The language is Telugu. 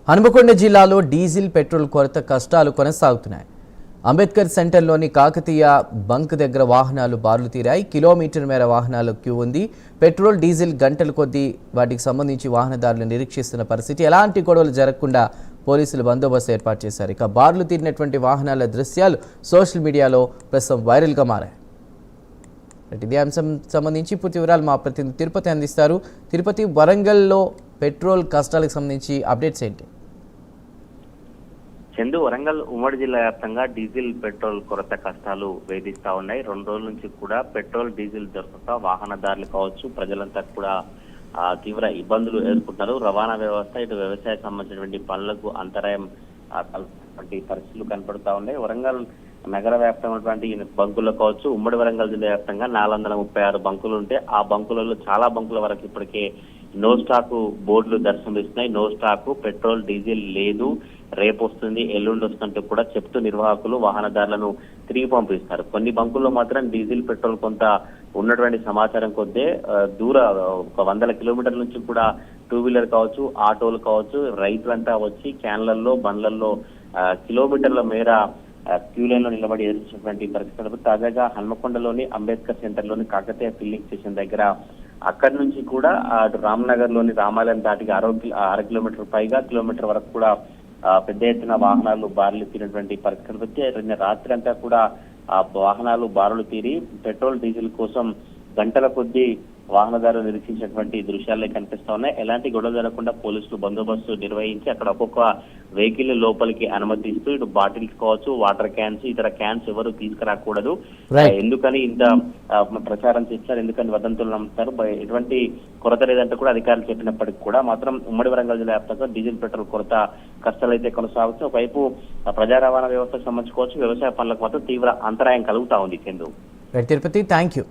హనుమకొండ జిల్లాలో డీజిల్ పెట్రోల్ కొరత కష్టాలు కొనసాగుతున్నాయి. అంబేద్కర్ సెంటర్లోని కాకతీయ బంక్ దగ్గర వాహనాలు బారులు తీరాయి. కిలోమీటర్ మేర వాహనాల క్యూ ఉంది. పెట్రోల్ డీజిల్ గంటల కొద్దీ వాటికి సంబంధించి వాహనదారులు నిరీక్షిస్తున్న పరిస్థితి. ఎలాంటి గొడవలు జరగకుండా పోలీసులు బందోబస్తు ఏర్పాటు చేశారు. ఇక బారులు తీరినటువంటి వాహనాల దృశ్యాలు సోషల్ మీడియాలో ప్రస్తుతం వైరల్గా మారాయి. ఇదే అంశం సంబంధించి పూర్తి వివరాలు మా ప్రతినిధి తిరుపతి అందిస్తారు. తిరుపతి, వరంగల్లో పెట్రోల్ కష్టాలకు సంబంధించి అప్డేట్స్ ఏంటి? చందు, వరంగల్ ఉమ్మడి జిల్లా వ్యాప్తంగా డీజిల్ పెట్రోల్ కొరత కష్టాలు వేధిస్తా ఉన్నాయి. 2 రోజుల నుంచి కూడా పెట్రోల్ డీజిల్ దొరకక వాహనదారులు కావచ్చు, ప్రజలంతా కూడా తీవ్ర ఇబ్బందులు ఎదుర్కొంటున్నారు. రవాణా వ్యవస్థ, ఇటు వ్యవసాయ సంబంధించినటువంటి పనులకు అంతరాయం పరిస్థితులు కనపడుతా ఉన్నాయి. వరంగల్ నగర వ్యాప్తమైనటువంటి బంకుల్లో కావచ్చు, ఉమ్మడి వరంగల్ జిల్లా వ్యాప్తంగా 436 బంకులు ఉంటే ఆ బంకులలో చాలా బంకుల వరకు ఇప్పటికే నో స్టాక్ బోర్డులు దర్శనమిస్తున్నాయి. నో స్టాక్ పెట్రోల్ డీజిల్ లేదు, రేపు వస్తుంది, ఎల్లుండి వస్తుంటే కూడా చెప్తూ నిర్వాహకులు వాహనదారులను తిరిగి పంపిస్తారు. కొన్ని బంకుల్లో మాత్రం డీజిల్ పెట్రోల్ కొంత ఉన్నటువంటి సమాచారం కొద్దే ఒక 100 కిలోమీటర్ల నుంచి కూడా 2 వీలర్ కావచ్చు, ఆటోలు కావచ్చు, రైతులంతా వచ్చి క్యాన్లలో, బండ్లలో కిలోమీటర్ల మేర క్యూ లైన్ లో నిలబడి ఎదుర్కొన్నటువంటి పరిస్థితులు. తాజాగా హన్మకొండలోని అంబేద్కర్ సెంటర్ లోని కాకతీయ ఫిల్లింగ్ స్టేషన్ దగ్గర అక్కడి నుంచి కూడా అటు రామ్నగర్ లోని రామాలయం దాటికి 6 కిలోమీటర్ పైగా కిలోమీటర్ వరకు కూడా పెద్ద ఎత్తున వాహనాలు బారులు తీరినటువంటి పరిస్థితులు వచ్చి నిన్న రాత్రి అంతా కూడా ఆ వాహనాలు బారులు తీరి పెట్రోల్ డీజిల్ కోసం గంటల కొద్దీ వాహనదారులు నిరీక్షించినటువంటి దృశ్యాలే కనిపిస్తా ఉన్నాయి. ఎలాంటి గొడవ జరగకుండా పోలీసులు బందోబస్తు నిర్వహించి అక్కడ ఒక్కొక్క వెహికల్ లోపలికి అనుమతిస్తూ ఇటు బాటిల్స్ కావచ్చు, వాటర్ క్యాన్స్, ఇతర క్యాన్స్ ఎవరు తీసుకురాకూడదు. ఎందుకని ఇంత ప్రచారం చేస్తారు, ఎందుకని వదంతులు నమ్ముతారు, ఎటువంటి కొరత లేదంటే కూడా అధికారులు చెప్పినప్పటికీ కూడా మాత్రం ఉమ్మడి వరంగల్ జిల్లా వ్యాప్తంగా డీజిల్ పెట్రోల్ కొరత కష్టాలు అయితే కొనసాగుతూ ఒకవైపు ప్రజా రవాణా వ్యవస్థకు సంబంధించుకోవచ్చు, వ్యవసాయ పనులకు మాత్రం తీవ్ర అంతరాయం కలుగుతా ఉంది. Chandu, Tirupati, thank you.